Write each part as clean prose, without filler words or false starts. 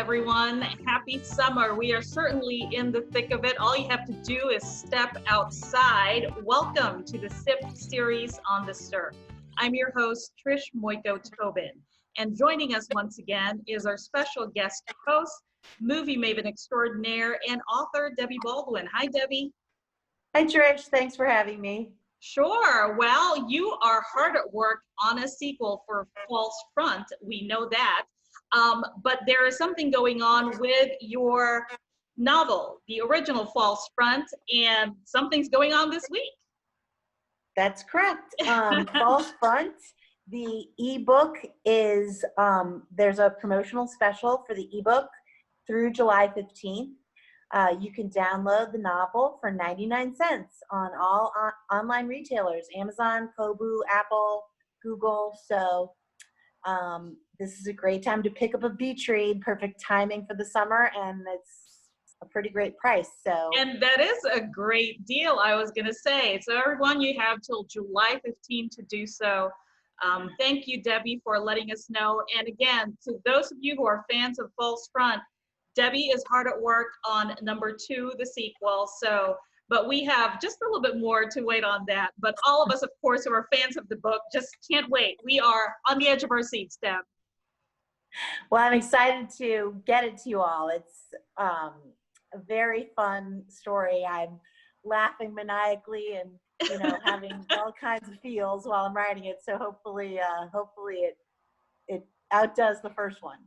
everyone. Happy summer. We are certainly in the thick of it. All you have to do is step outside. Welcome to the SIP series on the Stir. I'm your host, Trish Muyco-Tobin. And joining us once again is our special guest host, movie maven extraordinaire, and author, Debbie Baldwin. Hi, Debbie. Hi, Trish. Thanks for having me. Sure. Well, you are hard at work on a sequel for False Front. We know that. But there is something going on with your novel, the original False Front, and something's going on this week. That's correct. False Front, the ebook is, there's a promotional special for the ebook through July 15th. You can download the novel for 99 cents on all online retailers, Amazon, Kobo, Apple, Google. So this is a great time to pick up a beach read, perfect timing for the summer, and it's a pretty great price. So, and that is a great deal, I was going to say. So everyone, you have till July 15 to do so. Thank you, Debbie, for letting us know. And again, to those of you who are fans of False Front, Debbie is hard at work on number 2, the sequel. So, but we have just a little bit more to wait on that. But all of us, of course, who are fans of the book, just can't wait. We are on the edge of our seats, Deb. Well, I'm excited to get it to you all. It's a very fun story. I'm laughing maniacally and, you know, having all kinds of feels while I'm writing it. So hopefully it outdoes the first one.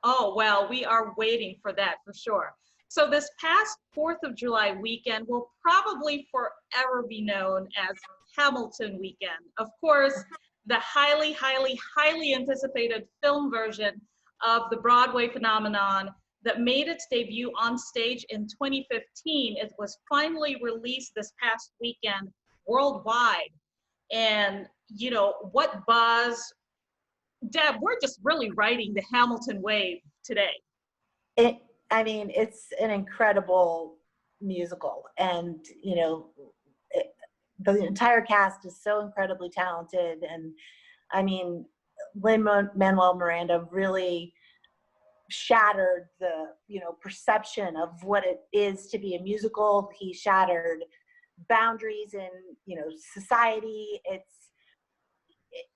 Oh, well, we are waiting for that for sure. So this past 4th of July weekend will probably forever be known as Hamilton weekend. Of course, the highly, highly, highly anticipated film version of the Broadway phenomenon that made its debut on stage in 2015. It was finally released this past weekend worldwide. And, you know, what buzz. Deb, we're just really riding the Hamilton wave today. I mean, it's an incredible musical, and you know, the entire cast is so incredibly talented. And I mean, Lin-Manuel Miranda really shattered the perception of what it is to be a musical. He shattered boundaries in society.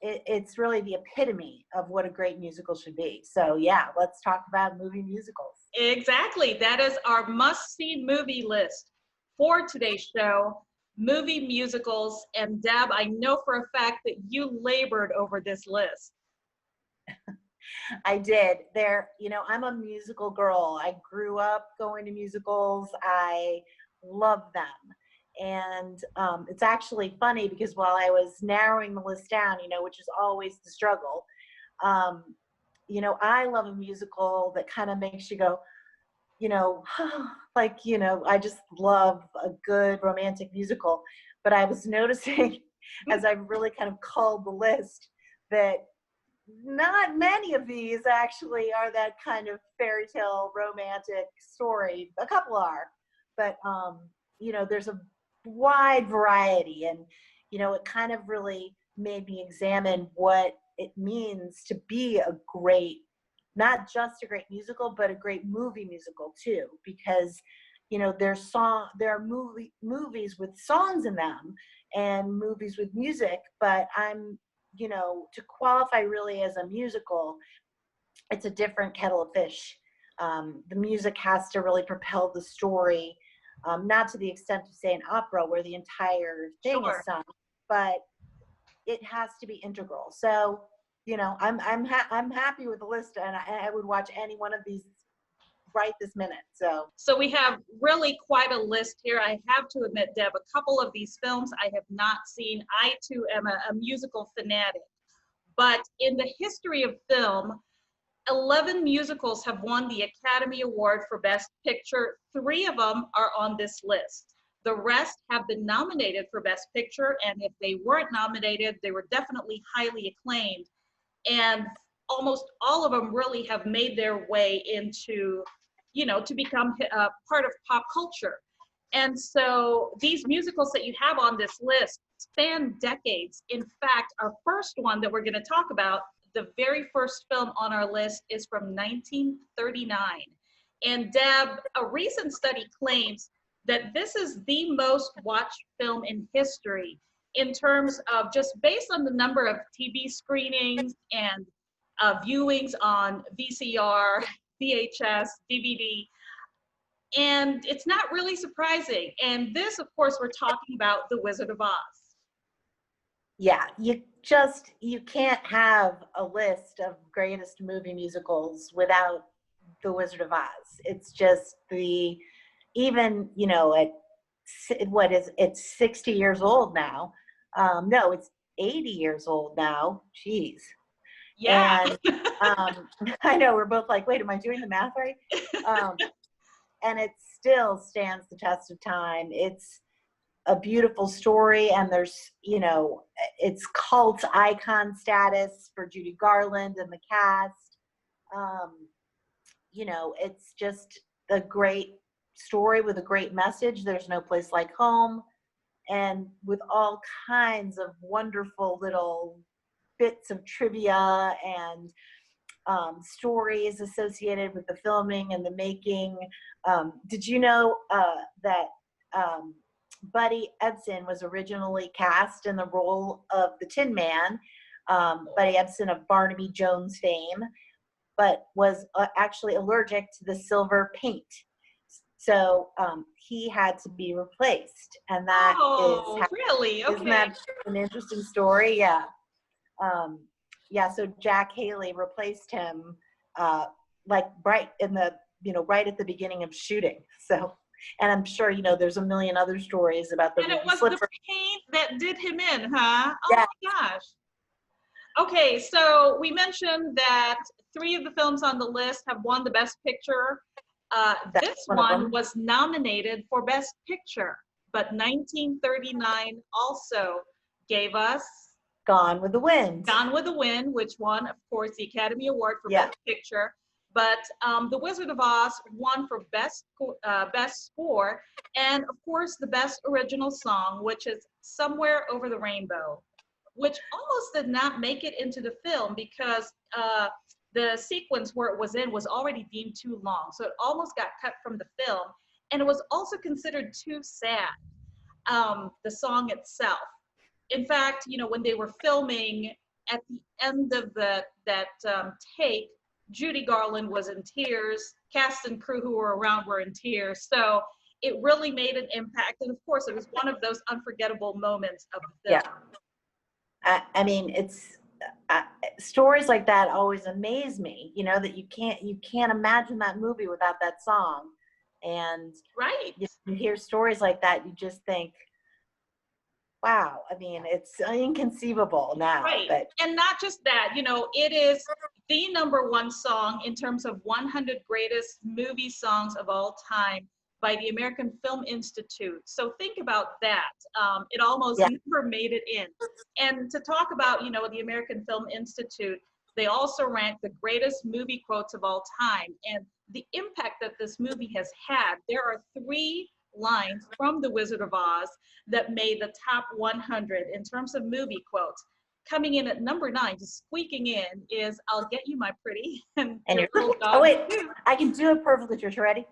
It's really the epitome of what a great musical should be. So yeah, let's talk about movie musicals. Exactly. That is our must-see movie list for today's show, movie musicals. And Deb, I know for a fact that you labored over this list. I did. I'm a musical girl. I grew up going to musicals. I love them. And it's actually funny because while I was narrowing the list down, which is always the struggle, I love a musical that kind of makes you go, I just love a good romantic musical. But I was noticing as I really kind of culled the list that not many of these actually are that kind of fairy tale romantic story. A couple are, but there's a wide variety, and it kind of really made me examine what it means to be a great, not just a great musical, but a great movie musical too, because there are movies with songs in them and movies with music, but I'm to qualify really as a musical, it's a different kettle of fish. The music has to really propel the story. Not to the extent of, say, an opera where the entire thing is sung, but it has to be integral. So, I'm happy with the list, and I would watch any one of these right this minute. So we have really quite a list here. I have to admit, Deb, a couple of these films I have not seen. I too am a musical fanatic, but in the history of film, 11 musicals have won the Academy Award for Best Picture. 3 of them are on this list. The rest have been nominated for Best Picture, and if they weren't nominated, they were definitely highly acclaimed. And almost all of them really have made their way into, to become part of pop culture. And so these musicals that you have on this list span decades. In fact, our first one that we're going to talk about, the very first film on our list is from 1939. And Deb, a recent study claims that this is the most watched film in history in terms of just based on the number of TV screenings and viewings on VCR, VHS, DVD. And it's not really surprising. And this, of course, we're talking about The Wizard of Oz. Yeah, you can't have a list of greatest movie musicals without The Wizard of Oz. It's just even, it's 60 years old now. No, it's 80 years old now. Jeez. Yeah. And I know, we're both like, wait, am I doing the math right? And it still stands the test of time. It's a beautiful story, and there's, it's cult icon status for Judy Garland and the cast. It's just a great story with a great message. There's no place like home, and with all kinds of wonderful little bits of trivia and stories associated with the filming and the making. Did you know that Buddy Ebsen was originally cast in the role of the Tin Man, Buddy Ebsen of Barnaby Jones fame, but was actually allergic to the silver paint. So he had to be replaced. And that really? Okay. Isn't that an interesting story? Yeah. So Jack Haley replaced him right at the beginning of shooting. So, and I'm sure, there's a million other stories about the. And it was the paint that did him in, huh? Oh yeah. My gosh. Okay, so we mentioned that 3 of the films on the list have won the Best Picture. This one was nominated for Best Picture, but 1939 also gave us Gone with the Wind. Gone with the Wind, which won, of course, the Academy Award for Best Picture. But The Wizard of Oz won for Best Score, and of course the Best Original Song, which is Somewhere Over the Rainbow, which almost did not make it into the film because the sequence where it was in was already deemed too long. So it almost got cut from the film, and it was also considered too sad, the song itself. In fact, when they were filming at the end of that take, Judy Garland was in tears. Cast and crew who were around were in tears. So it really made an impact. And of course, it was one of those unforgettable moments of the film. Yeah. I mean, it's stories like that always amaze me, that you can't imagine that movie without that song. And right. You hear stories like that, you just think, wow, I mean, it's inconceivable now. Right. But. And not just that, it is the #1 song in terms of 100 greatest movie songs of all time by the American Film Institute. So think about that. It almost never made it in. And to talk about, the American Film Institute, they also ranked the greatest movie quotes of all time. And the impact that this movie has had, there are 3 lines from The Wizard of Oz that made the top 100 in terms of movie quotes. Coming in at #9, just squeaking in, is "I'll get you, my pretty." And your little dog. Oh wait, I can do it perfectly. You're ready?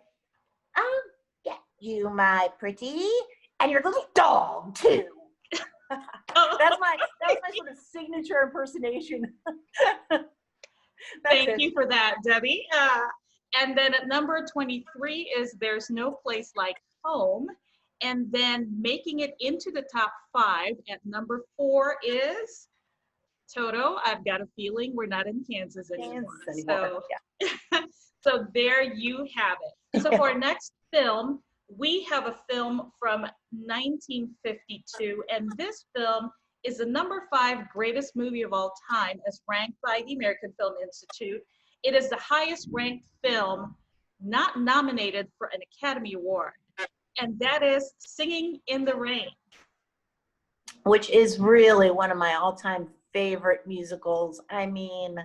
I'll get you, my pretty, and your little dog too. That's my sort of signature impersonation. Thank you for that, Debbie. And then at number 23 is "There's No Place Like Home." And then making it into the top 5 at number 4 is Toto, "I've Got a Feeling We're Not in Kansas Anymore." So there you have it. So for our next film, we have a film from 1952, and this film is the #5 greatest movie of all time as ranked by the American Film Institute. It is the highest ranked film not nominated for an Academy Award, and that is Singing in the Rain. Which is really one of my all-time favorite musicals. I mean,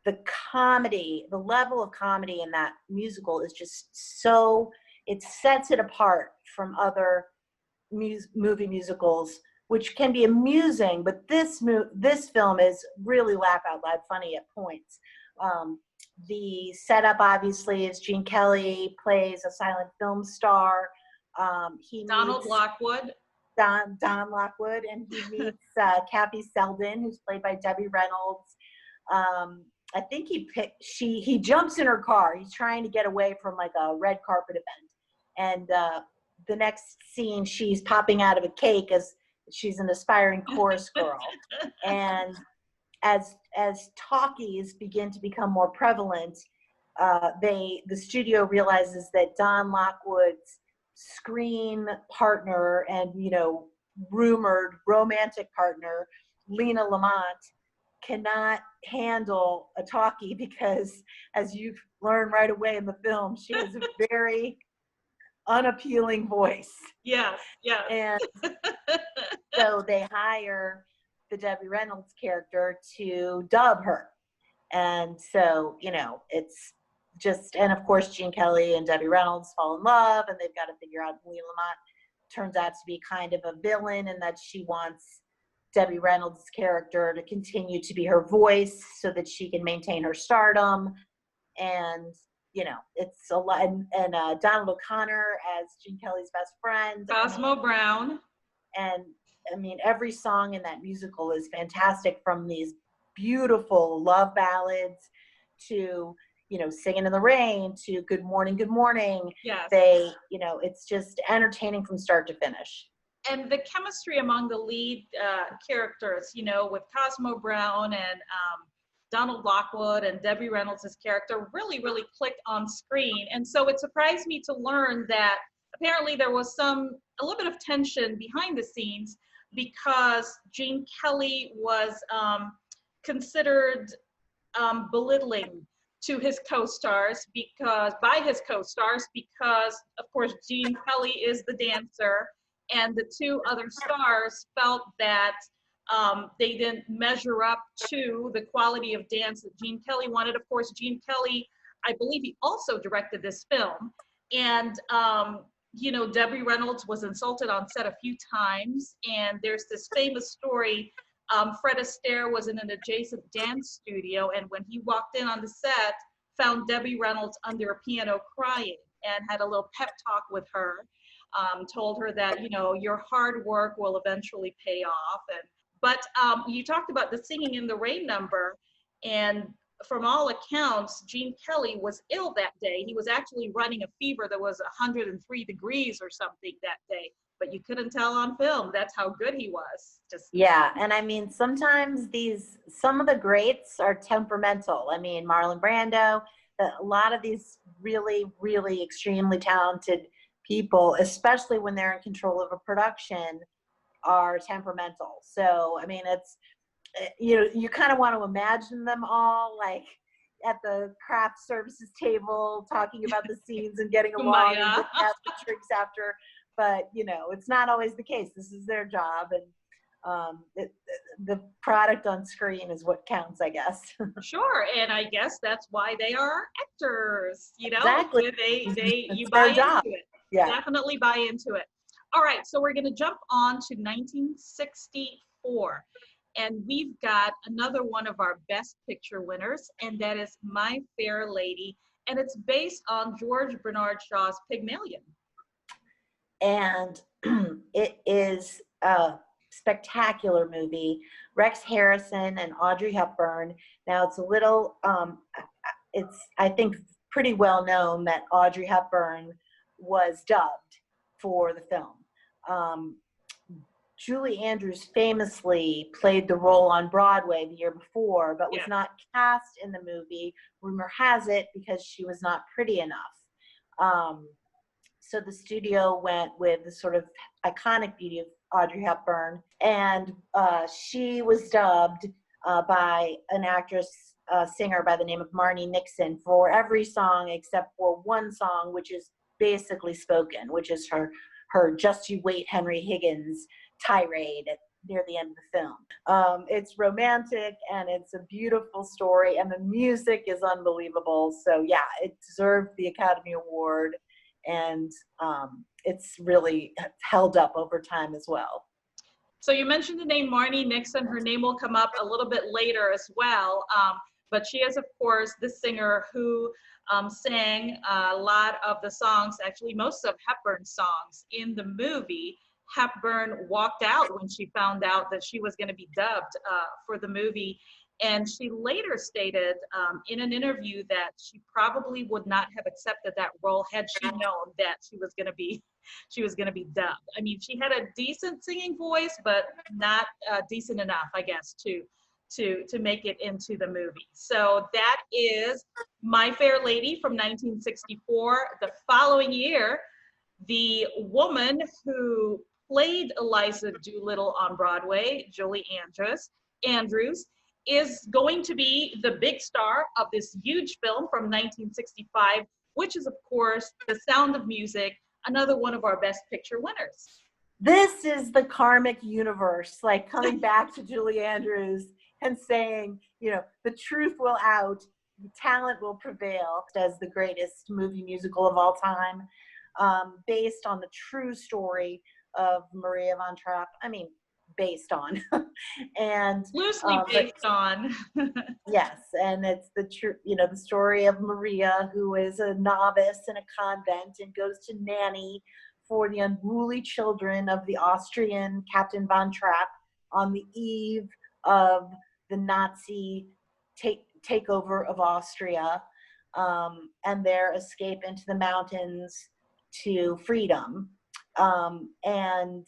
the comedy, the level of comedy in that musical is just so, it sets it apart from other movie musicals which can be amusing, but this film is really laugh out loud funny at points. The setup obviously is Gene Kelly plays a silent film star. He Donald meets Lockwood. Don Lockwood, and he meets Kathy Selden, who's played by Debbie Reynolds. I think he jumps in her car. He's trying to get away from like a red carpet event, and the next scene, she's popping out of a cake as she's an aspiring chorus girl. And as talkies begin to become more prevalent, the studio realizes that Don Lockwood's screen partner and rumored romantic partner, Lena Lamont, cannot handle a talkie because, as you learn right away in the film, she has a very unappealing voice. Yes. And so they hire the Debbie Reynolds character to dub her. And so, it's just, and of course, Gene Kelly and Debbie Reynolds fall in love, and they've got to figure out Lena Lamont turns out to be kind of a villain, and that she wants Debbie Reynolds' character to continue to be her voice so that she can maintain her stardom. And, it's a lot. And Donald O'Connor as Gene Kelly's best friend. Cosmo Brown. And every song in that musical is fantastic, from these beautiful love ballads to, Singing in the Rain to Good Morning, Good Morning. Yes. It's just entertaining from start to finish. And the chemistry among the lead characters, with Cosmo Brown and Donald Lockwood and Debbie Reynolds' character really, really clicked on screen. And so it surprised me to learn that apparently there was a little bit of tension behind the scenes, because Gene Kelly was considered belittling to his co-stars because, of course, Gene Kelly is the dancer, and the two other stars felt that they didn't measure up to the quality of dance that Gene Kelly wanted. Of course, Gene Kelly, I believe he also directed this film. And, Debbie Reynolds was insulted on set a few times. And there's this famous story. Fred Astaire was in an adjacent dance studio, and when he walked in on the set, found Debbie Reynolds under a piano crying, and had a little pep talk with her. Told her that, your hard work will eventually pay off. But you talked about the Singing in the Rain number, and from all accounts, Gene Kelly was ill that day. He was actually running a fever that was 103 degrees or something that day, but you couldn't tell on film. That's how good he was. Yeah, and sometimes some of the greats are temperamental. Marlon Brando, a lot of these really, really extremely talented people, especially when they're in control of a production, are temperamental. So, it's, you kind of want to imagine them all like at the craft services table talking about the scenes and getting along and getting out the drinks after. But, it's not always the case. This is their job, and the product on screen is what counts, I guess. Sure, and I guess that's why they are actors. Exactly. You buy into it. Yeah. Definitely buy into it. All right, so we're going to jump on to 1964, and we've got another one of our Best Picture winners, and that is My Fair Lady, and it's based on George Bernard Shaw's Pygmalion. And it is a spectacular movie. Rex Harrison and Audrey Hepburn. Now it's a little, it's, I think, pretty well known that Audrey Hepburn was dubbed for the film. Julie Andrews famously played the role on Broadway the year before, but was not cast in the movie, rumor has it, because she was not pretty enough. So the studio went with the sort of iconic beauty of Audrey Hepburn, and she was dubbed by an actress, singer by the name of Marnie Nixon for every song except for one song, which is basically spoken, which is her Just You Wait, Henry Higgins tirade near the end of the film. It's romantic, and it's a beautiful story, and the music is unbelievable. So yeah, it deserved the Academy Award, and it's really held up over time as well. So you mentioned the name Marni Nixon. Her name will come up a little bit later as well. But she is, of course, the singer who sang a lot of the songs, actually most of Hepburn's songs in the movie. Hepburn walked out when she found out that she was going to be dubbed for the movie. And she later stated in an interview that she probably would not have accepted that role had she known that she was going to be dubbed. I mean, she had a decent singing voice, but not decent enough, I guess, to make it into the movie. So that is My Fair Lady from 1964. The following year, the woman who played Eliza Doolittle on Broadway, Julie Andrews, is going to be the big star of this huge film from 1965, which is, of course, The Sound of Music, another one of our Best Picture winners. This is the karmic universe, like coming back to Julie Andrews and saying, you know, the truth will out, the talent will prevail as the greatest movie musical of all time, based on the true story of Maria von Trapp. I mean, based on and loosely based on. Yes, and it's the true, you know, the story of Maria, who is a novice in a convent and goes to nanny for the unruly children of the Austrian Captain von Trapp on the eve of the Nazi takeover of Austria, and their escape into the mountains to freedom. And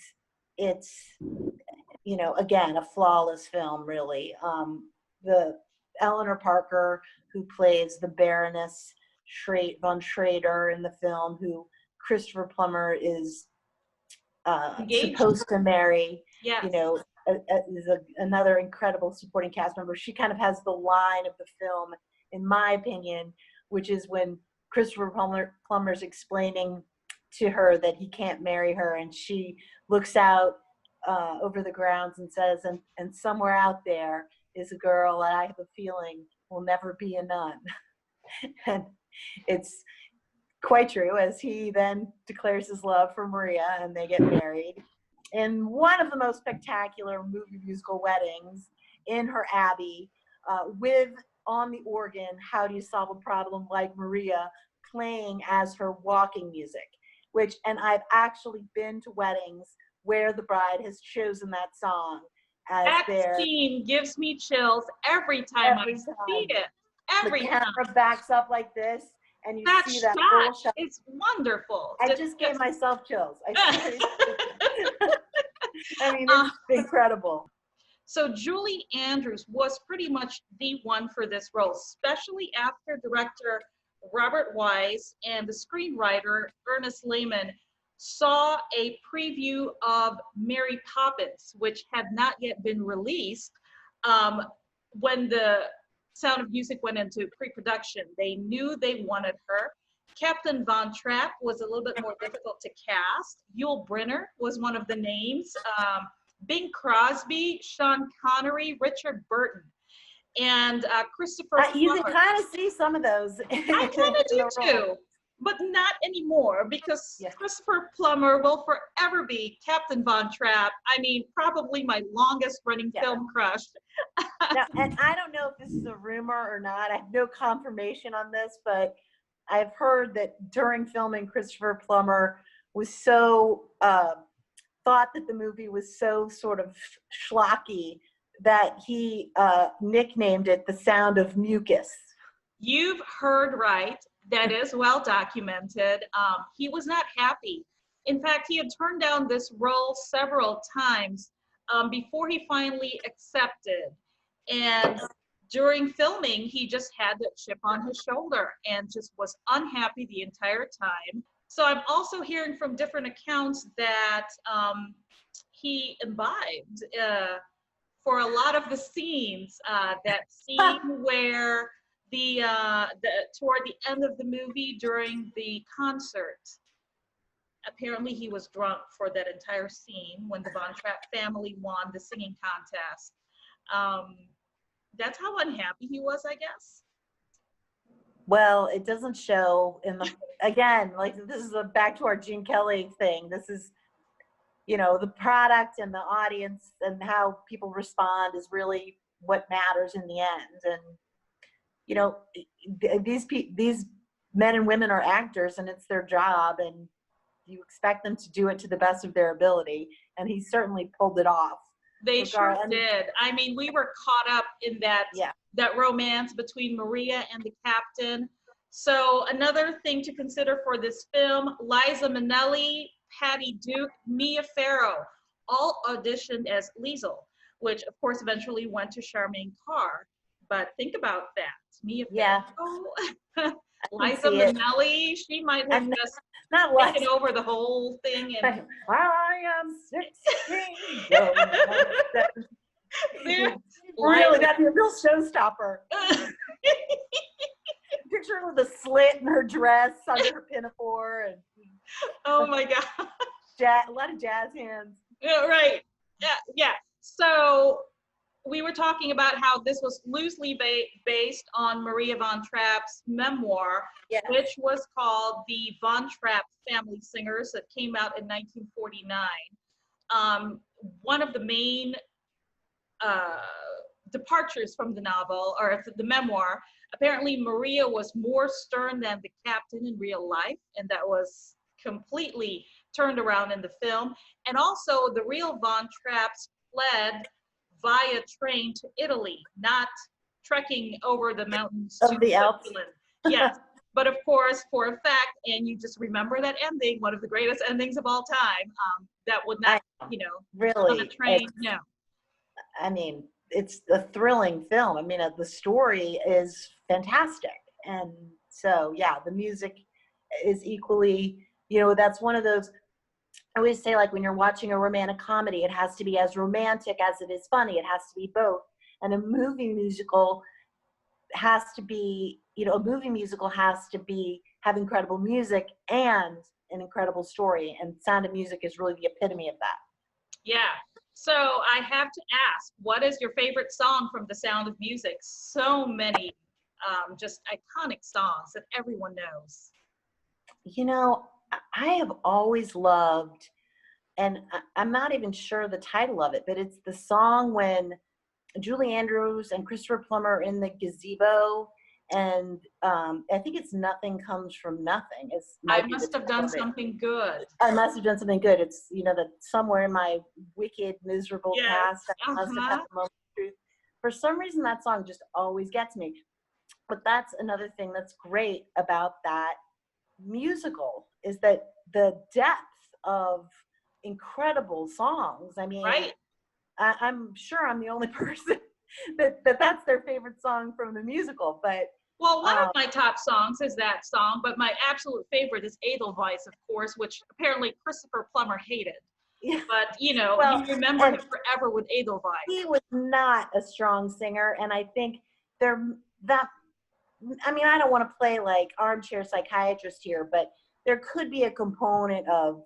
it's, you know, again, a flawless film, really. The Eleanor Parker, who plays the Baroness von Schrader in the film, who Christopher Plummer is supposed to marry, yes. You know, is another incredible supporting cast member. She kind of has the line of the film, in my opinion, which is when Christopher Plummer's explaining to her that he can't marry her, and she looks out over the grounds and says, and somewhere out there is a girl that I have a feeling will never be a nun. And it's quite true, as he then declares his love for Maria and they get married in one of the most spectacular movie musical weddings in her abbey, with, on the organ, How Do You Solve a Problem Like Maria, playing as her walking music, which, and I've actually been to weddings where the bride has chosen that song as that scene gives me chills every time I see it. Every the time. camera backs up like this, and you see that full shot. It's wonderful. I just gave myself chills. I mean, it's incredible. So Julie Andrews was pretty much the one for this role, especially after director Robert Wise and the screenwriter Ernest Lehman saw a preview of Mary Poppins, which had not yet been released when the Sound of Music went into pre-production. They knew they wanted her. Captain Von Trapp was a little bit more difficult to cast. Yul Brynner was one of the names. Bing Crosby, Sean Connery, Richard Burton, and Christopher Plummer. You can kind of see some of those. I kind of do too, but not anymore, because Christopher Plummer will forever be Captain Von Trapp. I mean, probably my longest running film crush. Now, and I don't know if this is a rumor or not. I have no confirmation on this, but I've heard that during filming, Christopher Plummer was so thought that the movie was so sort of schlocky that he nicknamed it The Sound of Mucus. You've heard right. That is well documented. He was not happy. In fact, he had turned down this role several times before he finally accepted. And during filming, he just had that chip on his shoulder and just was unhappy the entire time. So I'm also hearing from different accounts that he imbibed for a lot of the scenes. That scene where toward the end of the movie during the concert, apparently he was drunk for that entire scene when the Von Trapp family won the singing contest. That's how unhappy he was, I guess. Well, it doesn't show in the, again, like this is back to our Gene Kelly thing. This is the product and the audience and how people respond is really what matters in the end. And these men and women are actors, and it's their job, and you expect them to do it to the best of their ability, and he certainly pulled it off. They sure did. I mean, we were caught up in that romance between Maria and the captain. So another thing to consider for this film, Liza Minnelli, Patty Duke, Mia Farrow, all auditioned as Liesl, which of course eventually went to Charmaine Carr. But think about that. Mia Farrow, Liza Minnelli, she might have just taken over the whole thing. And I am 16. Really, that'd be a real showstopper. Picture her with a slit in her dress under her pinafore, and oh my god, a lot of jazz hands. Yeah, right. Yeah. So we were talking about how this was loosely based on Maria von Trapp's memoir, which was called The Von Trapp Family Singers, that came out in 1949. One of the main departures from the novel, or the memoir, apparently Maria was more stern than the captain in real life, and that was completely turned around in the film. And also the real Von Trapps fled via train to Italy, not trekking over the mountains to the Alps. Yes, but of course, for a fact, and you just remember that ending, one of the greatest endings of all time, that would not, really, on a train, no. I mean, it's a thrilling film. I mean, the story is fantastic. And so, yeah, the music is equally, that's one of those, I always say, like, when you're watching a romantic comedy, it has to be as romantic as it is funny. It has to be both. And a movie musical has to be, have incredible music and an incredible story. And Sound of Music is really the epitome of that. Yeah. So I have to ask, what is your favorite song from The Sound of Music? So many just iconic songs that everyone knows. I have always loved, and I'm not even sure the title of it, but it's the song when Julie Andrews and Christopher Plummer are in the gazebo, and I think it's Nothing Comes From Nothing. I must have done something good. I must have done something good. It's, that somewhere in my wicked, miserable past, I must have had the moment of truth. For some reason, that song just always gets me. But that's another thing that's great about that musical, is that the depth of incredible songs. I mean, I'm sure I'm the only person that's their favorite song from the musical, but well, one of my top songs is that song, but my absolute favorite is Edelweiss, of course, which apparently Christopher Plummer hated. Yeah. But you remember him forever with Edelweiss. He was not a strong singer, and I think I don't want to play like armchair psychiatrist here, but there could be a component of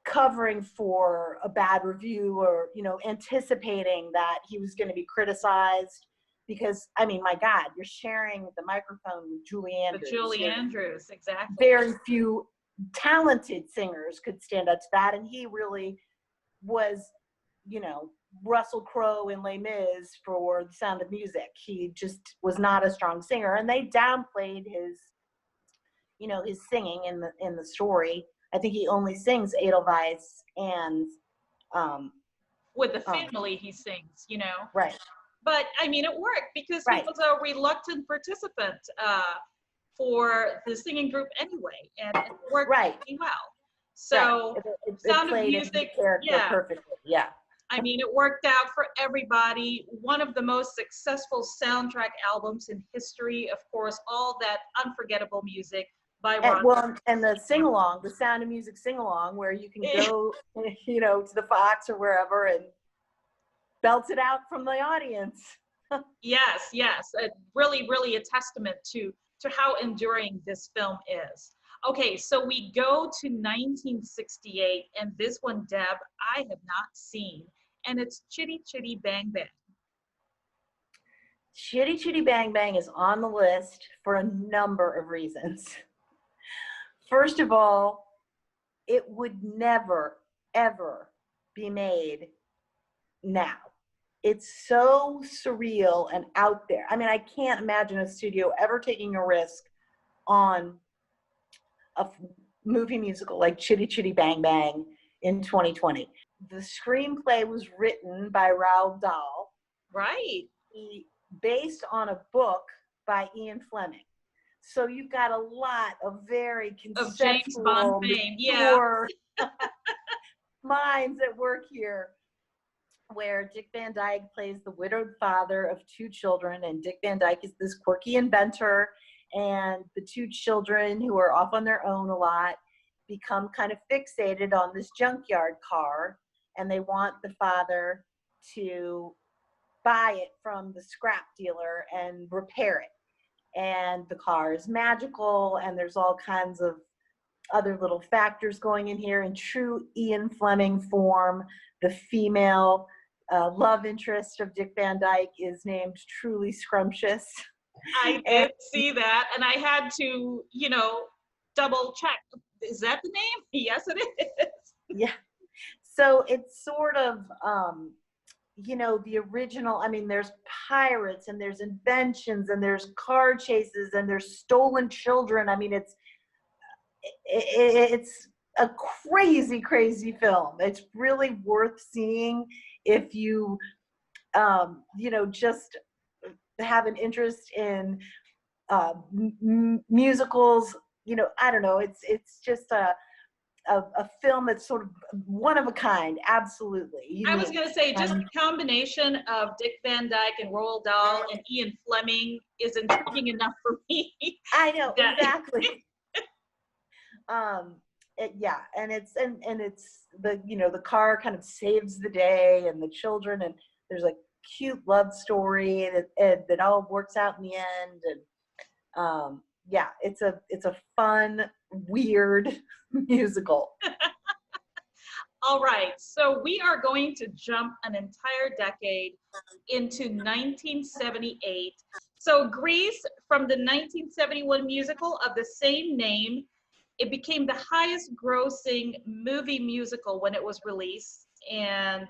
covering for a bad review, or anticipating that he was going to be criticized, because my God, you're sharing the microphone with Julie Andrews. With Julie Andrews, exactly. Very few talented singers could stand up to that, and he really was, Russell Crowe in Les Mis for The Sound of Music. He just was not a strong singer, and they downplayed his, his singing in the story. I think he only sings Edelweiss and with the family he sings, Right. But it worked because he was a reluctant participant for the singing group anyway, and it worked pretty well. So Sound of Music, perfectly. Yeah. It worked out for everybody. One of the most successful soundtrack albums in history, of course, all that unforgettable music by Ron. And the sing-along, the Sound of Music sing-along, where you can go, to the Fox or wherever and belt it out from the audience. Yes. Really, really a testament to how enduring this film is. Okay, so we go to 1968, and this one, Deb, I have not seen, and it's Chitty Chitty Bang Bang. Chitty Chitty Bang Bang is on the list for a number of reasons. First of all, it would never, ever be made now. It's so surreal and out there. I mean, I can't imagine a studio ever taking a risk on a movie musical like Chitty Chitty Bang Bang in 2020. The screenplay was written by Roald Dahl. Right. Based on a book by Ian Fleming. So you've got a lot of very conceptual, of James Bond fame, yeah, minds at work here, where Dick Van Dyke plays the widowed father of 2 children, and Dick Van Dyke is this quirky inventor, and the 2 children, who are off on their own a lot, become kind of fixated on this junkyard car, and they want the father to buy it from the scrap dealer and repair it. And the car is magical, and there's all kinds of other little factors going in here. In true Ian Fleming form, the female love interest of Dick Van Dyke is named Truly Scrumptious. I did see that, and I had to, double check. Is that the name? Yes, it is. Yeah. So it's sort of, the original, I mean, there's pirates, and there's inventions, and there's car chases, and there's stolen children. I mean, it's a crazy, crazy film. It's really worth seeing if you, just have an interest in musicals. I don't know. It's just a film that's sort of one of a kind. Absolutely. I was going to say, just the combination of Dick Van Dyke and Roald Dahl and Ian Fleming is intriguing enough for me. I know, exactly. And it's the car kind of saves the day, and the children, and there's a cute love story that all works out in the end. And it's a fun, weird musical. All right, so we are going to jump an entire decade into 1978. So Grease, from the 1971 musical of the same name, it became the highest grossing movie musical when it was released. And,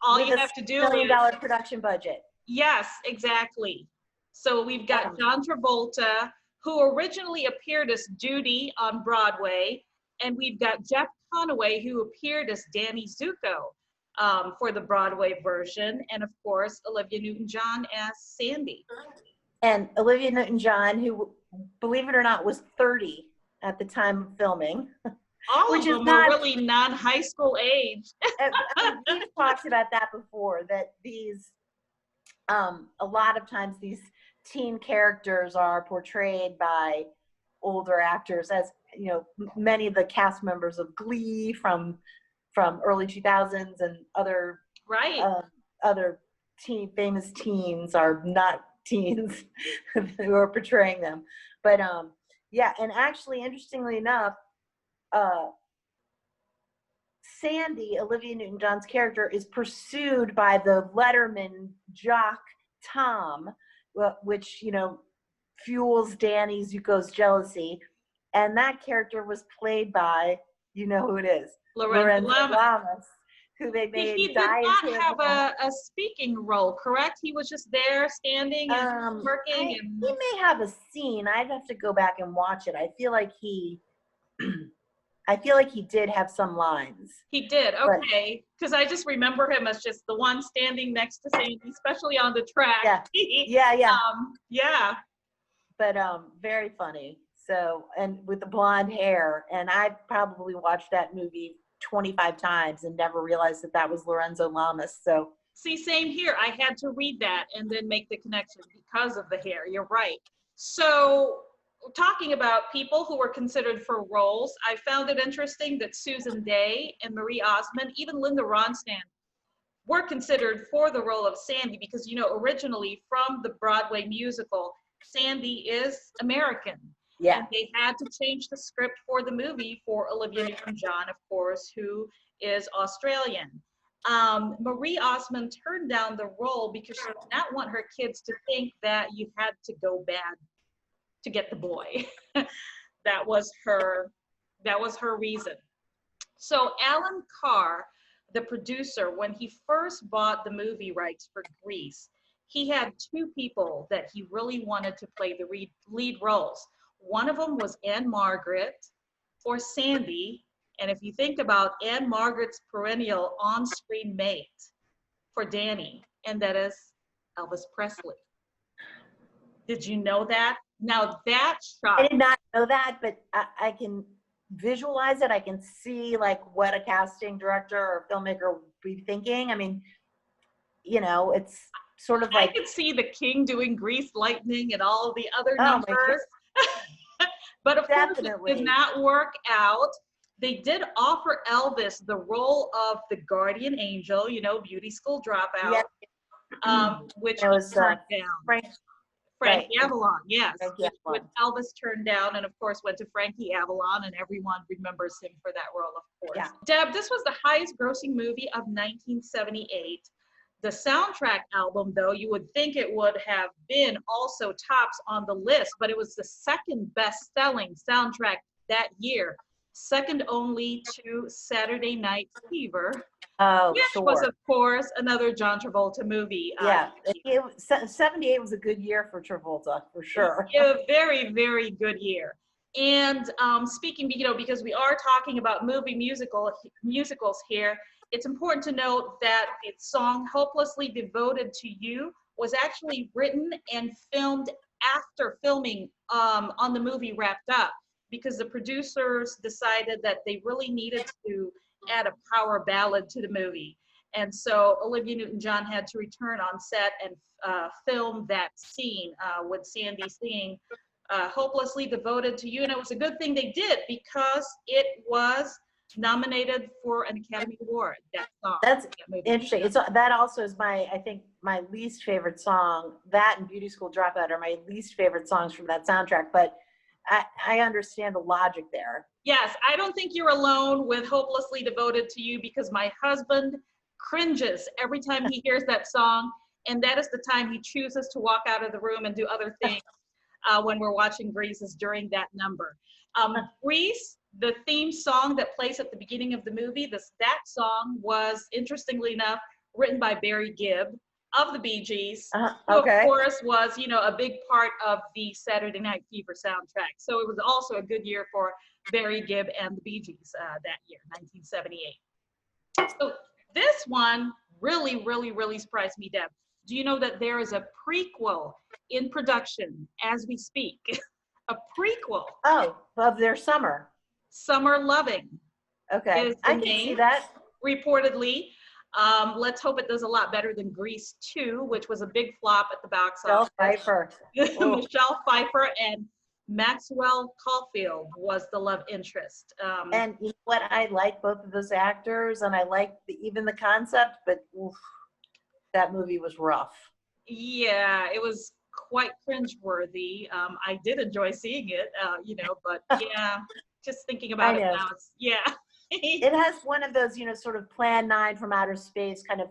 all you have to do $1 is... million production budget. Yes, exactly. So we've got John Travolta, who originally appeared as Judy on Broadway, and we've got Jeff Conaway, who appeared as Danny Zuko for the Broadway version, and of course, Olivia Newton-John as Sandy. And Olivia Newton-John, who, believe it or not, was 30 at the time of filming. All of them were really non-high school age. We've talked about that before, that these, a lot of times these teen characters are portrayed by older actors, as many of the cast members of Glee from early 2000s and other famous teens are not teens who are portraying them. But and actually, interestingly enough, Sandy, Olivia Newton-John's character, is pursued by the Letterman jock Tom, which fuels Danny Zuko's jealousy, and that character was played by, who it is, Lorenzo Lamas, who they made. He did not have a speaking role, correct? He was just there standing and working. He may have a scene. I'd have to go back and watch it. I feel like he did have some lines. He did, okay. Because I just remember him as just the one standing next to Sandy, especially on the track. Yeah. But very funny. So, and with the blonde hair, and I probably watched that movie 25 times and never realized that was Lorenzo Lamas. So, see, same here. I had to read that and then make the connection because of the hair. You're right. So, talking about people who were considered for roles, I found it interesting that Susan Dey and Marie Osmond, even Linda Ronstadt, were considered for the role of Sandy because, originally from the Broadway musical, Sandy is American. Yeah. And they had to change the script for the movie for Olivia Newton-John, of course, who is Australian. Marie Osmond turned down the role because she did not want her kids to think that you had to go bad to get the boy. That was her That was her reason. So Alan Carr, the producer, when he first bought the movie rights for Grease, he had two people that he really wanted to play the lead roles. One of them was Anne Margaret or Sandy. And if you think about Anne Margaret's perennial on-screen mate for Danny, and that is Elvis Presley. Did you know that? Now that shot. I did not know that, but I can visualize it. I can see like what a casting director or filmmaker would be thinking. I mean, you know, it's sort of like I could see the King doing Grease Lightning and all the other numbers. But of course, it did not work out. They did offer Elvis the role of the guardian angel, you know, beauty school dropout, which was turned down. Frankie Avalon, yes. Which Elvis turned down, and of course went to Frankie Avalon, and everyone remembers him for that role, of course. Yeah. Deb, this was the highest grossing movie of 1978. The soundtrack album, though, you would think it would have been also tops on the list, but it was the second best-selling soundtrack that year, second only to Saturday Night Fever, which was, of course, another John Travolta movie. Yeah, 78 was a good year for Travolta, for sure. A very, very good year. And speaking, you know, because we are talking about musicals here, it's important to note that the song Hopelessly Devoted to You was actually written and filmed after filming on the movie wrapped up, because the producers decided that they really needed to add a power ballad to the movie. And so Olivia Newton-John had to return on set and film that scene with Sandy singing Hopelessly Devoted to You. And it was a good thing they did, because it was nominated for an Academy Award, that song. That's interesting. That also is I think my least favorite song. That and Beauty School Dropout are my least favorite songs from that soundtrack, but I understand the logic there. Yes, I don't think you're alone with Hopelessly Devoted to You, because my husband cringes every time he hears that song, and that is the time he chooses to walk out of the room and do other things when we're watching Grease, is during that number. Grease, the theme song that plays at the beginning of the movie, that song was, interestingly enough, written by Barry Gibb of the Bee Gees, who of course was, you know, a big part of the Saturday Night Fever soundtrack. So it was also a good year for Barry Gibb and the Bee Gees that year, 1978. So this one really, really, really surprised me, Deb. Do you know that there is a prequel in production as we speak? A prequel. Oh, of their Summer Loving. Okay, I can see that. Reportedly. Let's hope it does a lot better than Grease 2, which was a big flop at the box office. Michelle Pfeiffer and Maxwell Caulfield was the love interest. And you know what? I like both of those actors, and I like even the concept, but oof, that movie was rough. Yeah, it was quite cringeworthy. I did enjoy seeing it, you know, but yeah, just thinking about it now, it has one of those, you know, sort of Plan 9 from outer space kind of,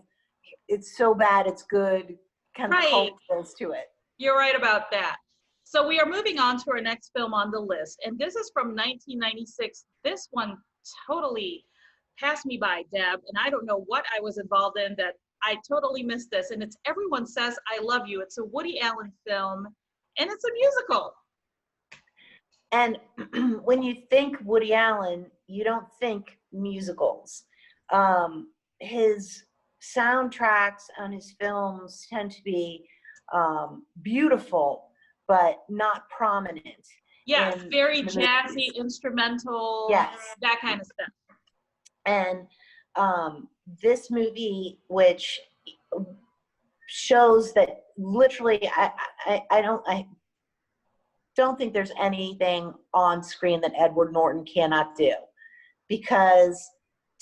it's so bad it's good kind of cult feels to it. You're right about that. So we are moving on to our next film on the list, and this is from 1996. This one totally passed me by, Deb, and I don't know what I was involved in that I totally missed this, and it's Everyone Says I Love You. It's a Woody Allen film, and it's a musical. And when you think Woody Allen, you don't think musicals. His soundtracks on his films tend to be beautiful, but not prominent. Yeah, very jazzy, instrumental, that kind of stuff. And this movie, which shows that literally, I don't think there's anything on screen that Edward Norton cannot do, because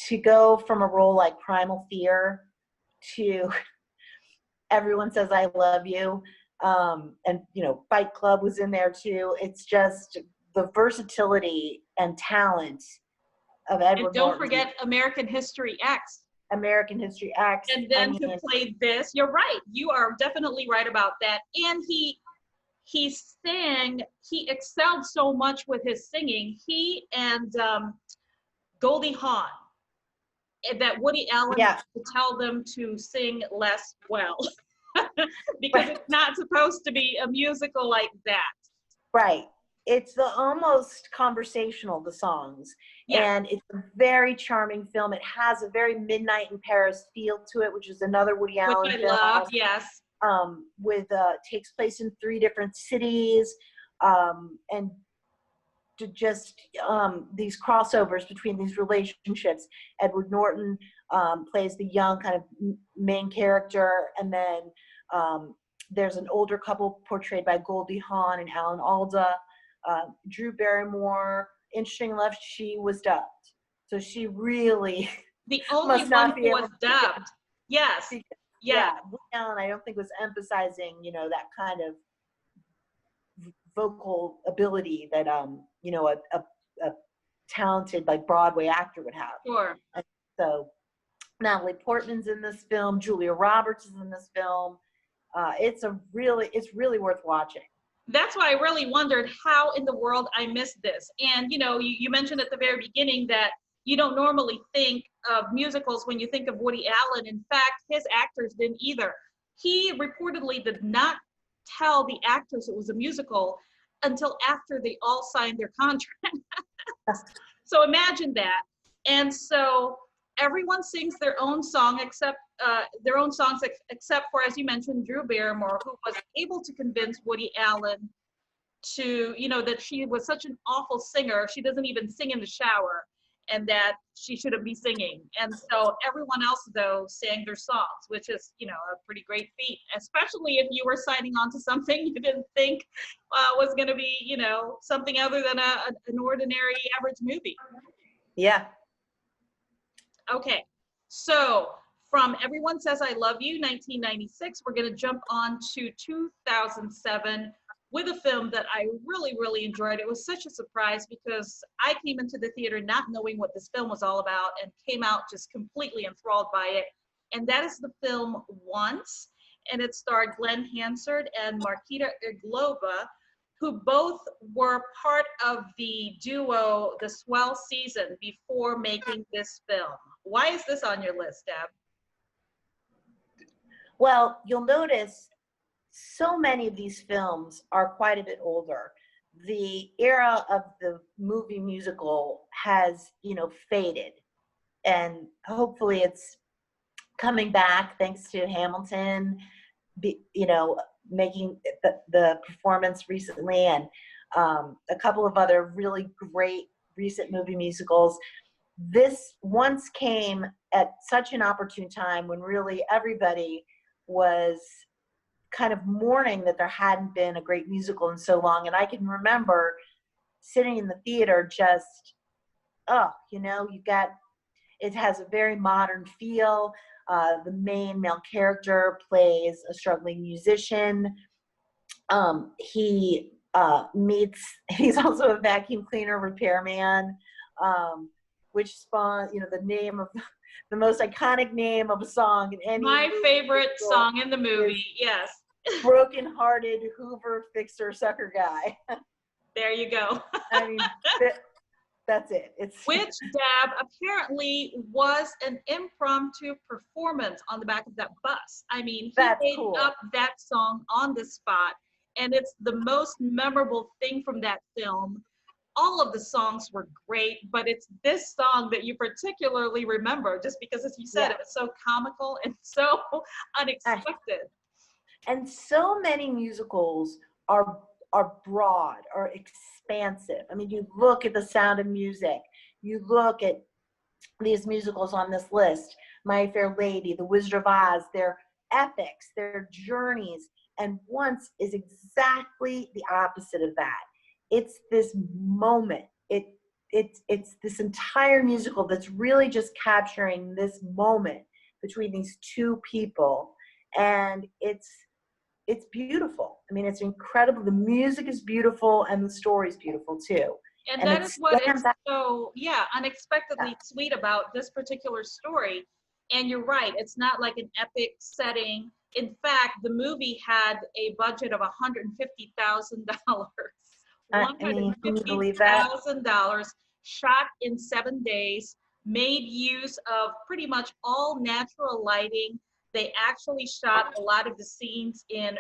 to go from a role like Primal Fear to Everyone Says I Love You, and you know, Fight Club was in there too. It's just the versatility and talent of Edward Norton. And don't forget American History X. American History X. And then to play this, you're right. You are definitely right about that. And he he excelled so much with his singing. He and Goldie Hawn, that Woody Allen had to tell them to sing less well because it's not supposed to be a musical like that. Right. It's almost conversational, the songs. Yeah. And it's a very charming film. It has a very Midnight in Paris feel to it, which is another Woody Allen film. Which I love, yes. Takes place in 3 different cities, and these crossovers between these relationships. Edward Norton plays the young kind of main character, and then there's an older couple portrayed by Goldie Hawn and Alan Alda. Drew Barrymore, interesting enough, she was dubbed. So she really the only one who was dubbed. Yes. Yeah. Alan, I don't think was emphasizing, that kind of vocal ability that a talented like Broadway actor would have. Sure. And so Natalie Portman's in this film, Julia Roberts is in this film. It's really worth watching. That's why I really wondered how in the world I missed this. And you mentioned at the very beginning that you don't normally think of musicals when you think of Woody Allen. In fact, his actors didn't either. He reportedly did not tell the actors it was a musical until after they all signed their contract. So imagine that. And so everyone sings their own song except for, as you mentioned, Drew Barrymore, who was able to convince Woody Allen to, that she was such an awful singer. She doesn't even sing in the shower, and that she shouldn't be singing. And so everyone else, though, sang their songs, which is, a pretty great feat, especially if you were signing on to something you didn't think was going to be, something other than an ordinary average movie. Yeah. Okay, so from Everyone Says I Love You, 1996, we're going to jump on to 2007 with a film that I really, really enjoyed. It was such a surprise because I came into the theater not knowing what this film was all about and came out just completely enthralled by it. And that is the film Once, and it starred Glenn Hansard and Markita Irglova, who both were part of the duo The Swell Season before making this film. Why is this on your list, Deb? Well, you'll notice so many of these films are quite a bit older. The era of the movie musical has, faded. And hopefully it's coming back thanks to Hamilton, making the performance recently, and a couple of other really great recent movie musicals. This Once came at such an opportune time when really everybody was kind of mourning that there hadn't been a great musical in so long. And I can remember sitting in the theater just, it has a very modern feel. The main male character plays a struggling musician. He's also a vacuum cleaner repairman, which spawned, the name of the most iconic name of a song in any my favorite song in the movie. Yes. Broken-hearted Hoover fixer sucker guy. There you go. I mean, that's it. Which, Dab, apparently was an impromptu performance on the back of that bus. I mean, he made up that song on the spot, and it's the most memorable thing from that film. All of the songs were great, but it's this song that you particularly remember just because, as you said, it was so comical and so unexpected. And so many musicals are broad, are expansive. I mean, you look at The Sound of Music, you look at these musicals on this list, My Fair Lady, The Wizard of Oz, they're epics, they're journeys, and Once is exactly the opposite of that. It's this moment. It's this entire musical that's really just capturing this moment between these two people, and it's beautiful. I mean, it's incredible. The music is beautiful, and the story is beautiful too. And that is what is so, unexpectedly sweet about this particular story. And you're right, it's not like an epic setting In fact, the movie had a budget of $150,000. I mean, can you believe that? $150,000, shot in 7 days, made use of pretty much all natural lighting. They actually shot a lot of the scenes in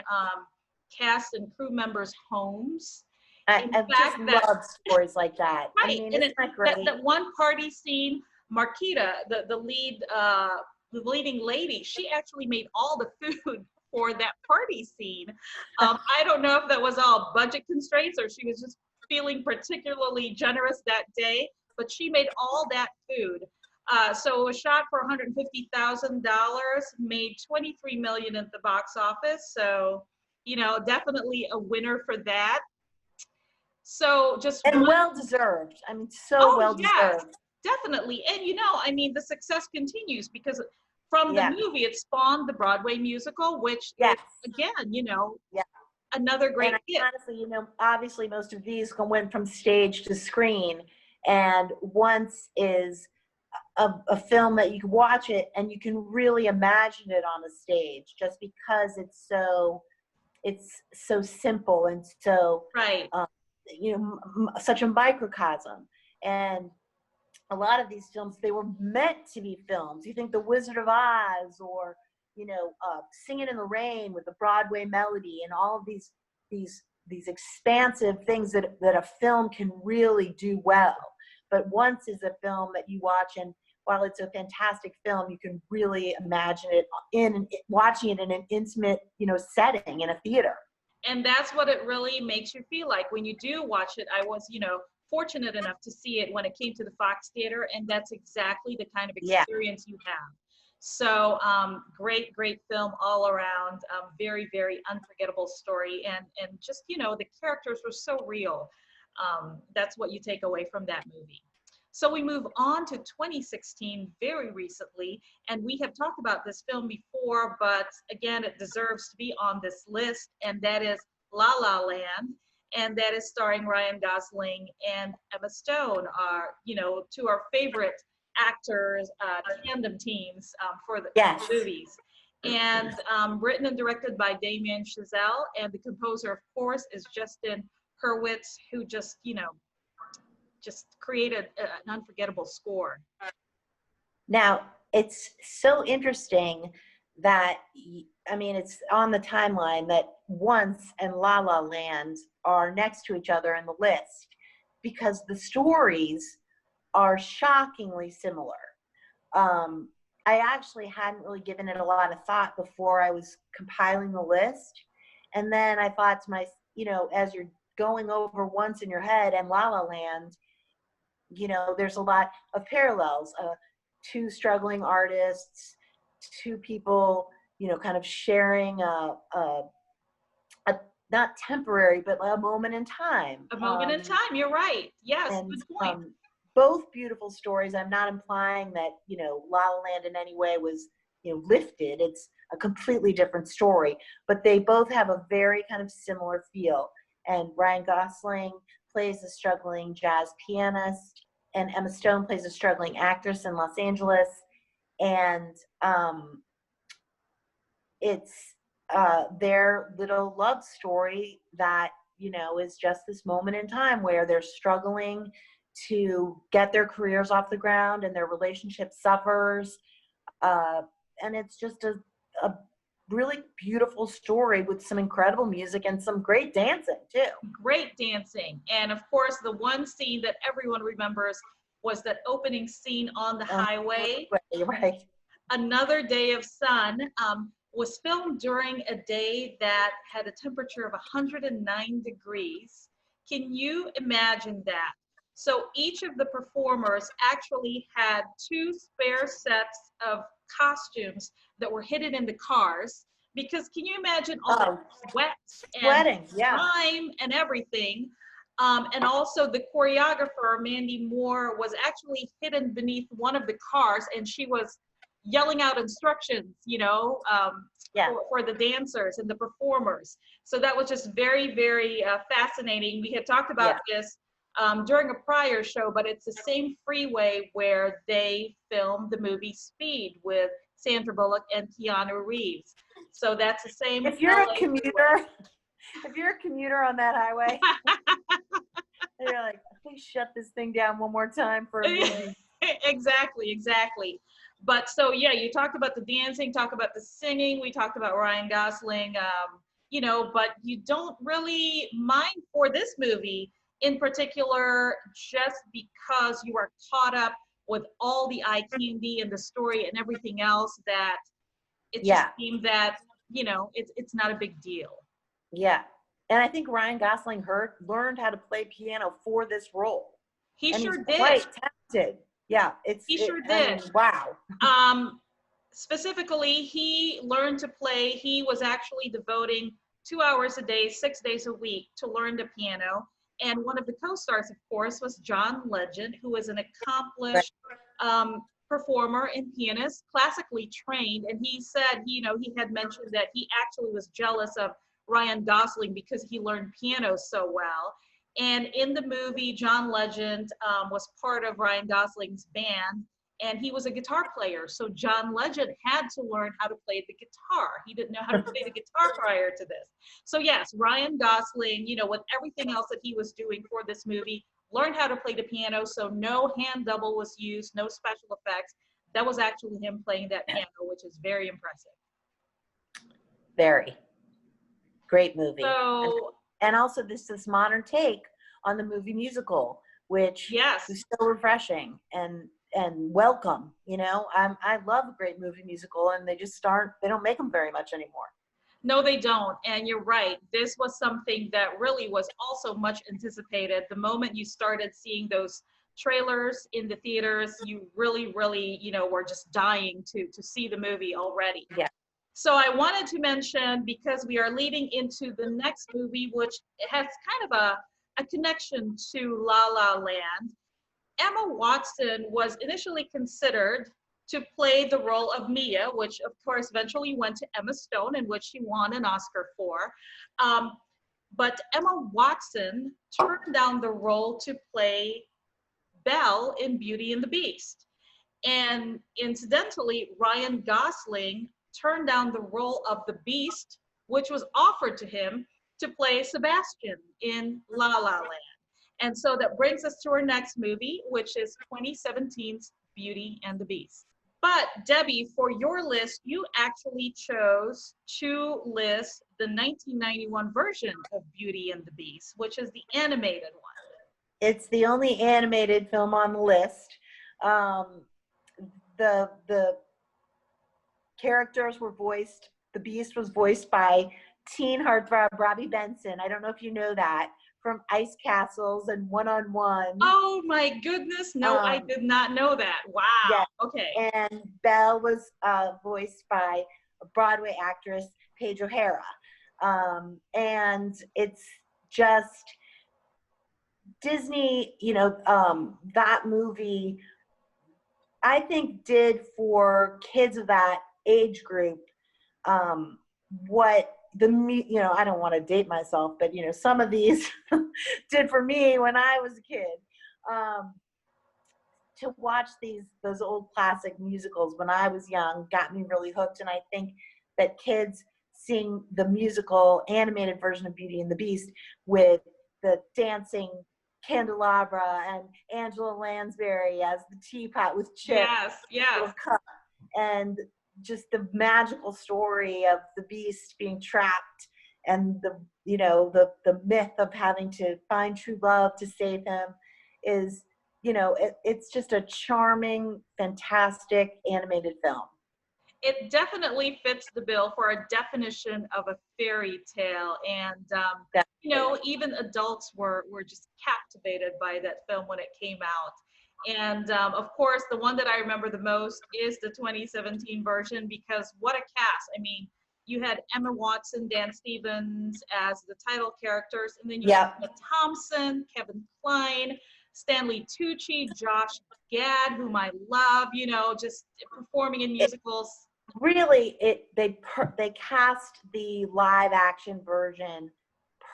cast and crew members' homes. I In just fact, that love stories like that. I right, mean, and isn't that great? that one party scene, Marquita, the leading lady, she actually made all the food for that party scene. I don't know if that was all budget constraints or she was just feeling particularly generous that day, but she made all that food. So it was shot for $150,000, made $23 million at the box office. So, you know, definitely a winner for that. So just And one, well deserved. I mean, so oh well yes, deserved. definitely. And you know, I mean, the success continues because from the Yeah. movie, it spawned the Broadway musical, which is, Yes. again, you know, Yeah. another great And hit. honestly, you know, obviously most of these went from stage to screen, and Once is a film that you can watch it and you can really imagine it on the stage, just because it's so simple and so Right. you know, such a microcosm. And a lot of these films, they were meant to be films. You think The Wizard of Oz, or you know, Singing in the Rain with the Broadway melody, and all of these expansive things that a film can really do well. But Once is a film that you watch, and while it's a fantastic film, you can really imagine it watching it in an intimate, you know, setting in a theater. And that's what it really makes you feel like when you do watch it. I was, you know, fortunate enough to see it when it came to the Fox Theater, and that's exactly the kind of Yeah. experience you have. So great, great film all around. Very, very unforgettable story, and just, you know, the characters were so real. That's what you take away from that movie. So we move on to 2016, very recently, and we have talked about this film before, but again, it deserves to be on this list, and that is La La Land, and that is starring Ryan Gosling and Emma Stone, are, you know, two of our favorite actors, tandem teams for the Yes. movies. And written and directed by Damien Chazelle, and the composer, of course, is Justin Hurwitz, who just, you know, just created an unforgettable score. Now, it's so interesting that, I mean, it's on the timeline that Once and La La Land are next to each other in the list, because the stories are shockingly similar. I actually hadn't really given it a lot of thought before I was compiling the list. And then I thought to myself, you know, as you're going over Once in your head and La La Land, you know, there's a lot of parallels. Two struggling artists, two people, you know, kind of sharing a not temporary, but a moment in time. A moment in time, you're right. Yes, And good point. both beautiful stories. I'm not implying that, you know, La La Land in any way was, you know, lifted. It's a completely different story, but they both have a very kind of similar feel. And Ryan Gosling plays a struggling jazz pianist, and Emma Stone plays a struggling actress in Los Angeles. And it's their little love story that, you know, is just this moment in time where they're struggling to get their careers off the ground and their relationship suffers. And it's just a really beautiful story with some incredible music and some great dancing too. Great dancing. And of course, the one scene that everyone remembers was that opening scene on the highway. Right. Another Day of Sun was filmed during a day that had a temperature of 109 degrees. Can you imagine that? So each of the performers actually had 2 spare sets of costumes that were hidden in the cars, because can you imagine all the sweat and Sweating, yeah. grime and everything? And also the choreographer, Mandy Moore, was actually hidden beneath one of the cars, and she was yelling out instructions, you know, for the dancers and the performers. So that was just very, very fascinating. We had talked about this during a prior show, but it's the same freeway where they filmed the movie Speed with Sandra Bullock and Keanu Reeves. So that's the same. If you're LA a commuter, if you're a commuter on that highway, and you're like, please shut this thing down one more time for a movie. Exactly. But so yeah, you talked about the dancing, talk about the singing. We talked about Ryan Gosling, you know, but you don't really mind for this movie in particular, just because you are caught up with all the eye candy and the story and everything else, that it just seemed that, you know, it's not a big deal. Yeah. And I think Ryan Gosling learned how to play piano for this role. He and sure he's did. Quite talented. Yeah. He sure did. I mean, wow. Specifically, he learned to play. He was actually devoting 2 hours a day, 6 days a week to learn the piano. And one of the co-stars, of course, was John Legend, who is an accomplished performer and pianist, classically trained. And he said, you know, he had mentioned that he actually was jealous of Ryan Gosling because he learned piano so well. And in the movie, John Legend was part of Ryan Gosling's band, and he was a guitar player. So John Legend had to learn how to play the guitar. He didn't know how to play the guitar prior to this. So yes, Ryan Gosling, you know, with everything else that he was doing for this movie, learned how to play the piano. So no hand double was used, no special effects. That was actually him playing that piano, which is very impressive. Very. Great movie. So, and also this modern take on the movie musical, which is so refreshing and welcome. You know, I love a great movie musical, and they don't make them very much anymore. No, they don't. And you're right. This was something that really was also much anticipated. The moment you started seeing those trailers in the theaters, you really, you know, were just dying to see the movie already. Yeah. So I wanted to mention, because we are leading into the next movie, which has kind of a connection to La La Land. Emma Watson was initially considered to play the role of Mia, which of course eventually went to Emma Stone, and which she won an Oscar for. But Emma Watson turned down the role to play Belle in Beauty and the Beast. And incidentally, Ryan Gosling turned down the role of the Beast, which was offered to him to play Sebastian in La La Land. And so that brings us to our next movie, which is 2017's Beauty and the Beast. But Debbie, for your list, you actually chose to list the 1991 version of Beauty and the Beast, which is the animated one. It's the only animated film on the list. The characters were voiced, the Beast was voiced by teen heartthrob Robbie Benson. I don't know if you know that, from Ice Castles and One-on-One. Oh my goodness, no, I did not know that. Wow, yeah. Okay. And Belle was voiced by a Broadway actress, Paige O'Hara. And it's just Disney, you know, that movie, I think, did for kids of that age group what you know, I don't want to date myself, but you know, some of these did for me when I was a kid. To watch those old classic musicals when I was young got me really hooked, and I think that kids seeing the musical animated version of Beauty and the Beast with the dancing candelabra and Angela Lansbury as the teapot with Chip, cup, and just the magical story of the Beast being trapped, and the myth of having to find true love to save him is, you know, it's just a charming, fantastic animated film. It definitely fits the bill for a definition of a fairy tale, and you know, even adults were just captivated by that film when it came out. And of course, the one that I remember the most is the 2017 version, because what a cast. I mean, you had Emma Watson, Dan Stevens as the title characters, and then you had Emma Thompson, Kevin Kline, Stanley Tucci, Josh Gad, whom I love, you know, just performing in musicals. Really, they cast the live action version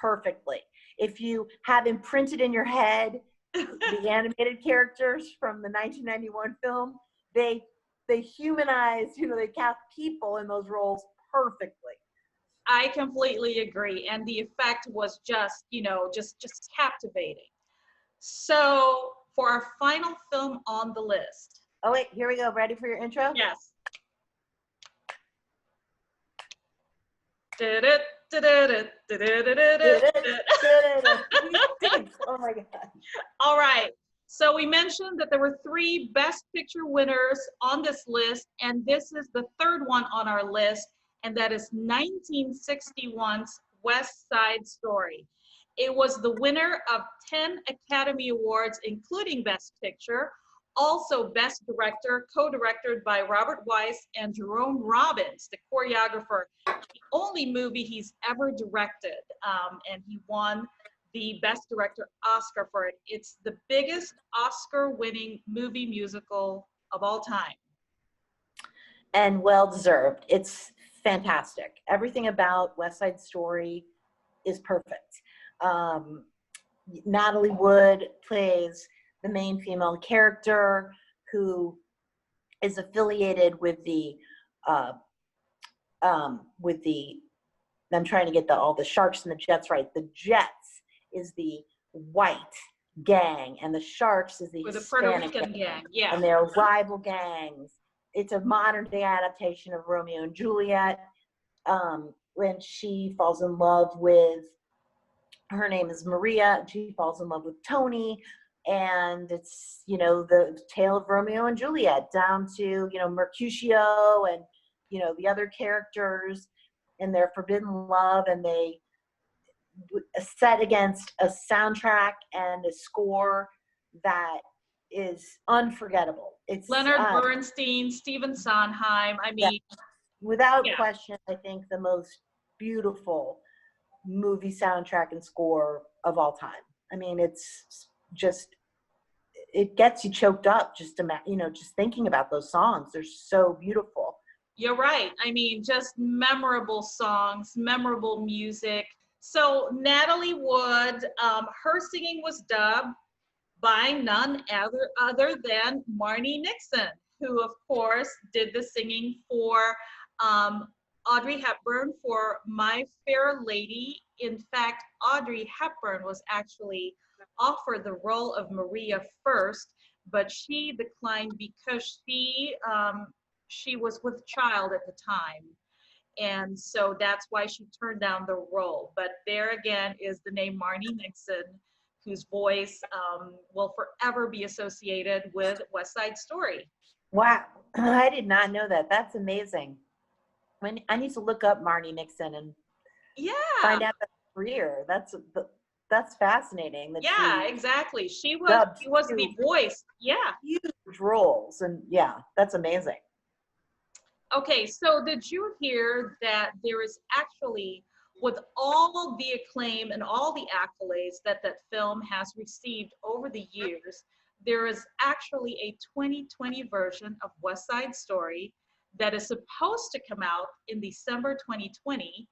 perfectly. If you have imprinted in your head the animated characters from the 1991 film, they humanize, you know, they cast people in those roles perfectly. I completely agree. And the effect was just, just captivating. So for our final film on the list. Oh, wait, here we go. Ready for your intro? Yes. Oh my God. All right. So we mentioned that there were 3 Best Picture winners on this list, and this is the third one on our list, and that is 1961's West Side Story. It was the winner of 10 Academy Awards, including Best Picture, also Best Director, co-directed by Robert Wise and Jerome Robbins, the choreographer. The only movie he's ever directed, and he won the Best Director Oscar for it. It's the biggest Oscar-winning movie musical of all time. And well deserved. It's fantastic. Everything about West Side Story is perfect. Natalie Wood plays the main female character who is affiliated with the I'm trying to get all the Sharks and the Jets right. The Jets is the white gang, and the Sharks is the Puerto Hispanic Rican gang, yeah. And they're rival gangs. It's a modern day adaptation of Romeo and Juliet. When she falls in love with, her name is Maria, she falls in love with Tony, and it's, the tale of Romeo and Juliet down to, Mercutio and, the other characters and their forbidden love, and they set against a soundtrack and a score that is unforgettable. It's Leonard Bernstein, Stephen Sondheim. I mean, without question, I think the most beautiful movie soundtrack and score of all time. I mean, it's just, it gets you choked up just thinking about those songs. They're so beautiful. You're right. I mean, just memorable songs, memorable music. So Natalie Wood, her singing was dubbed by none other than Marni Nixon, who of course did the singing for Audrey Hepburn for My Fair Lady. In fact, Audrey Hepburn was actually offered the role of Maria first, but she declined because she was with child at the time. And so that's why she turned down the role. But there again is the name Marni Nixon, whose voice will forever be associated with West Side Story. Wow, I did not know that. That's amazing. I need to look up Marni Nixon and find out the career. That's fascinating. Exactly. She was the voice. Yeah. Huge roles, and that's amazing. Okay, so did you hear that there is actually, with all the acclaim and all the accolades that film has received over the years, there is actually a 2020 version of West Side Story that is supposed to come out in December 2020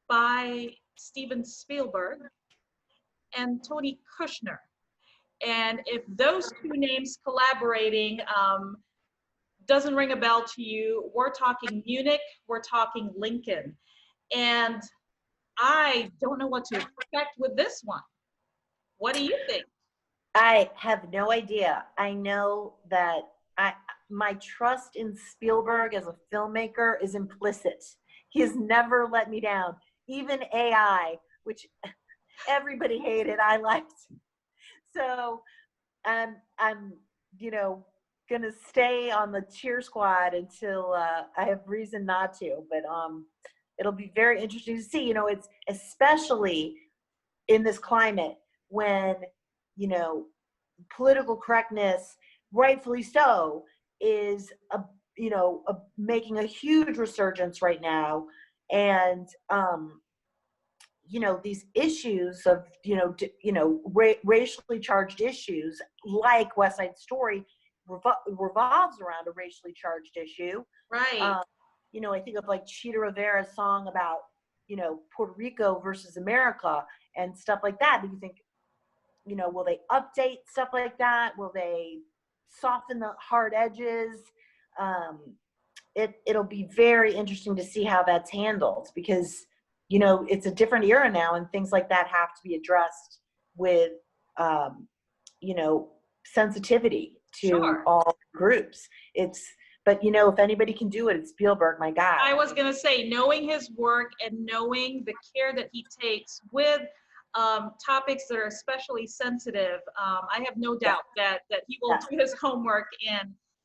by Steven Spielberg and Tony Kushner. And if those two names collaborating doesn't ring a bell to you, we're talking Munich, we're talking Lincoln. And I don't know what to expect with this one. What do you think? I have no idea. I know that my trust in Spielberg as a filmmaker is implicit. He has never let me down. Even AI, which everybody hated, I liked. So I'm gonna stay on the cheer squad until I have reason not to. But it'll be very interesting to see. It's especially in this climate when political correctness, rightfully so, is making a huge resurgence right now, and these issues of racially charged issues like West Side Story revolves around a racially charged issue. Right. I think of like Chita Rivera's song about Puerto Rico versus America and stuff like that. Do you think will they update stuff like that? Will they soften the hard edges? it'll be very interesting to see how that's handled, because, you know, it's a different era now, and things like that have to be addressed with, you know, sensitivity to Sure. all groups. But you know, if anybody can do it, it's Spielberg, my guy. I was going to say, knowing his work and knowing the care that he takes with topics that are especially sensitive, I have no doubt that he will do his homework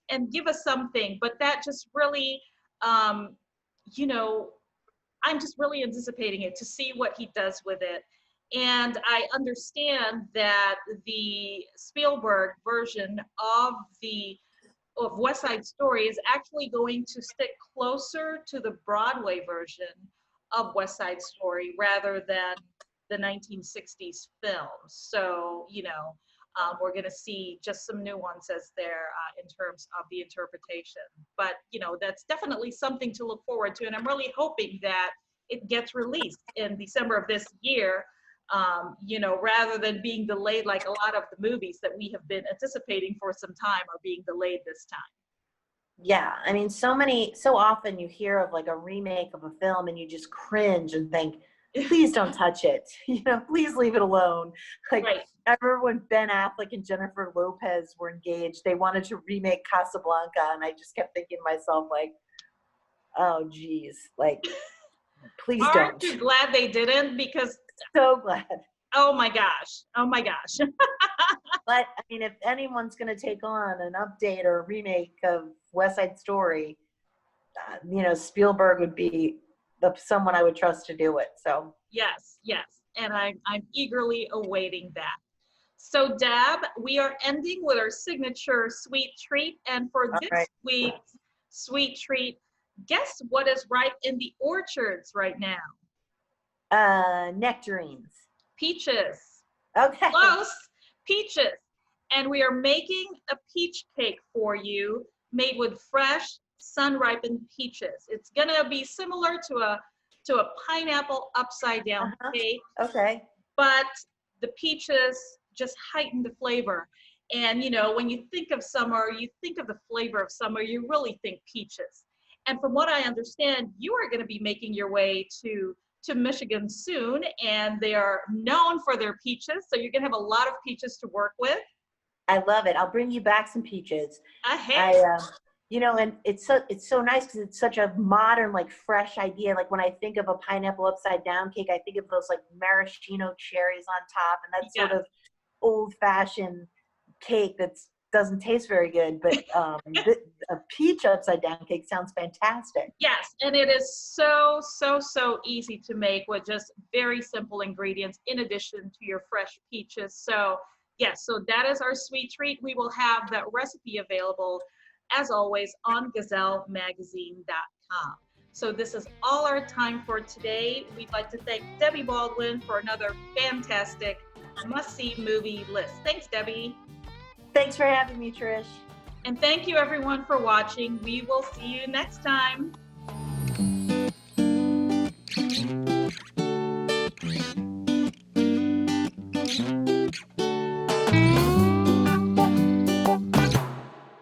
and give us something. But that just really, you know, I'm just really anticipating it to see what he does with it. And I understand that the Spielberg version of West Side Story is actually going to stick closer to the Broadway version of West Side Story rather than the 1960s film. So, you know, we're going to see just some nuances there in terms of the interpretation. But, you know, that's definitely something to look forward to. And I'm really hoping that it gets released in December of this year, you know, rather than being delayed like a lot of the movies that we have been anticipating for some time are being delayed this time. Yeah, I mean, so often you hear of like a remake of a film and you just cringe and think, please don't touch it. You know, please leave it alone. Like, Right. I remember when Ben Affleck and Jennifer Lopez were engaged, they wanted to remake Casablanca, and I just kept thinking to myself, like, oh, geez, like, please don't. Aren't you glad they didn't? Because So glad. oh my gosh. But I mean, if anyone's going to take on an update or a remake of West Side Story, you know, Spielberg would be someone I would trust to do it. So yes, and I'm eagerly awaiting that. So Deb, we are ending with our signature sweet treat, and for this week's sweet treat, guess what is ripe in the orchards right now? Nectarines. Peaches. Okay. Close. Peaches. And we are making a peach cake for you made with fresh sun-ripened peaches. It's gonna be similar to a pineapple upside down cake. Okay. But the peaches just heighten the flavor. And you know, when you think of summer, you think of the flavor of summer, you really think peaches. And from what I understand, you are gonna be making your way to Michigan soon, and they are known for their peaches. So you're gonna have a lot of peaches to work with. I love it. I'll bring you back some peaches. Hey. You know, and it's so nice because it's such a modern, like, fresh idea. Like, when I think of a pineapple upside down cake, I think of those like maraschino cherries on top, and that sort of old fashioned cake that doesn't taste very good. But a peach upside down cake sounds fantastic. Yes, and it is so easy to make with just very simple ingredients in addition to your fresh peaches. So yes, so that is our sweet treat. We will have that recipe available, as always, on gazellemagazine.com. So this is all our time for today. We'd like to thank Debbie Baldwin for another fantastic must-see movie list. Thanks, Debbie. Thanks for having me, Trish. And thank you, everyone, for watching. We will see you next time.